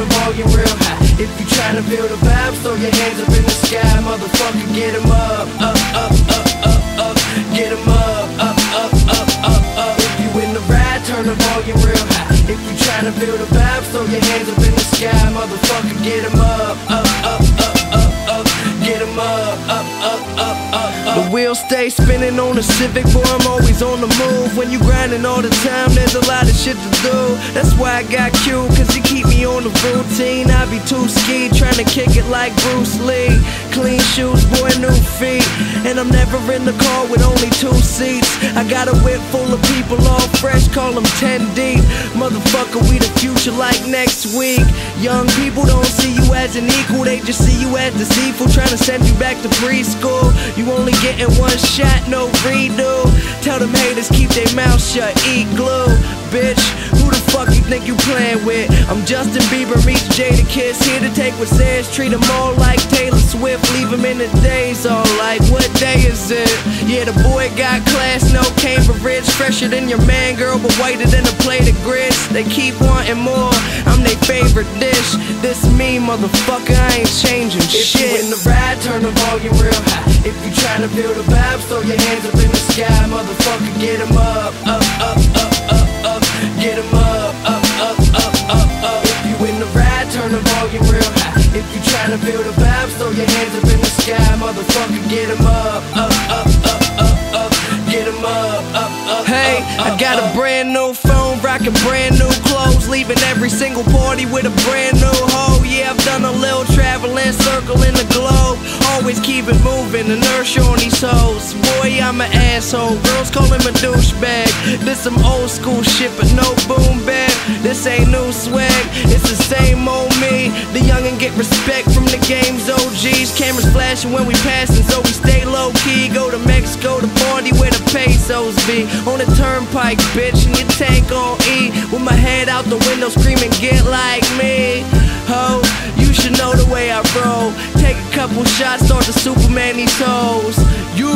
the volume real high. If you tryna feel the vibe, throw your hands up in the sky. Motherfucker, get 'em up, up, up, up, up, up. Get 'em up, up, up, up, up, up. If you in the ride, turn the volume real high. If you tryna feel the vibe, throw your hands up in the sky. Motherfucker, get 'em up, up, up, up, up, up. Get 'em up, up, up, up, up, up. The wheels stay spinning on the Civic, boy, I'm always on the move. When you grinding all the time, there's a lot of shit to do. That's why I got Q, cause he keep me on the routine. I be too ski, trying to kick it like Bruce Lee. Clean shoes, boy, new feet. And I'm never in the car with only 2 seats. I got a whip full of people, all fresh, call them 10 deep. Motherfucker, we the future like next week. Young people don't see you as an equal, they just see you as deceitful, trying to send you back to preschool. You only getting one shot, no redo. Tell them haters keep their mouth shut, eat glue. Bitch, who the fuck you think you playing with? I'm Justin Bieber meets Jadakiss, here to take what's theirs, treat them all like Taylor Swift, leave them in the days all like, what day is it? Yeah, the boy got class, no Cambridge, fresher than your man, girl, but whiter than a plate of grits. They keep wanting more, I'm their favorite dish. This me, motherfucker, I ain't changing shit. If you in the ride, turn the volume real high. If you tryna feel the vibes, throw your hands up in the sky. Motherfucker, get 'em up, up, up, up, up, up. Get 'em up, up, up, up, up, up. If you in the ride, turn the volume real high. If you tryna feel the vibes, throw your hands up in the sky. Motherfucker, get 'em up, up, up, up, up, up. Get 'em up, up, up. Hey, I got a brand new phone, rocking brand new clothes, leaving every single party with a brand new hoe. Yeah, I've done a little traveling, circling the globe. Always keep it moving, inertia on these hoes. Boy, I'm an asshole, girls call him a douchebag. This some old school shit, but no boom bap. This ain't new swag, it's the same old me. The youngin' get respect from the game's OGs. Cameras flashing when we passing, so we stay low key. Go to Mexico to party where the pesos be. On the turnpike, bitch, and your tank on E. With my head out the window screaming, get like me. Ho, you should know the way I roll. Take a couple shots, start to Superman these hoes. You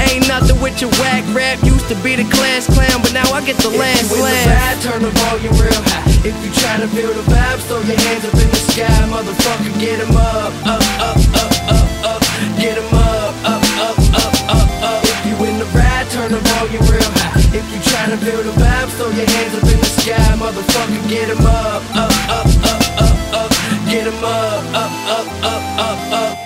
ain't nothing with your whack rap. Used to be the class clown, but now I get the last laugh. Turn the volume real high. If you tryna feel the vibes, throw your hands up in the sky. Motherfucker, get 'em up, up, up, up, up, up. Get 'em up, up, up, up, up, up. If you in the ride, turn the volume real high. If you tryna feel the vibes, throw your hands up in the sky. Motherfucker, get 'em up, up, up, up, up, up. Get 'em up, up, up, up, up, up.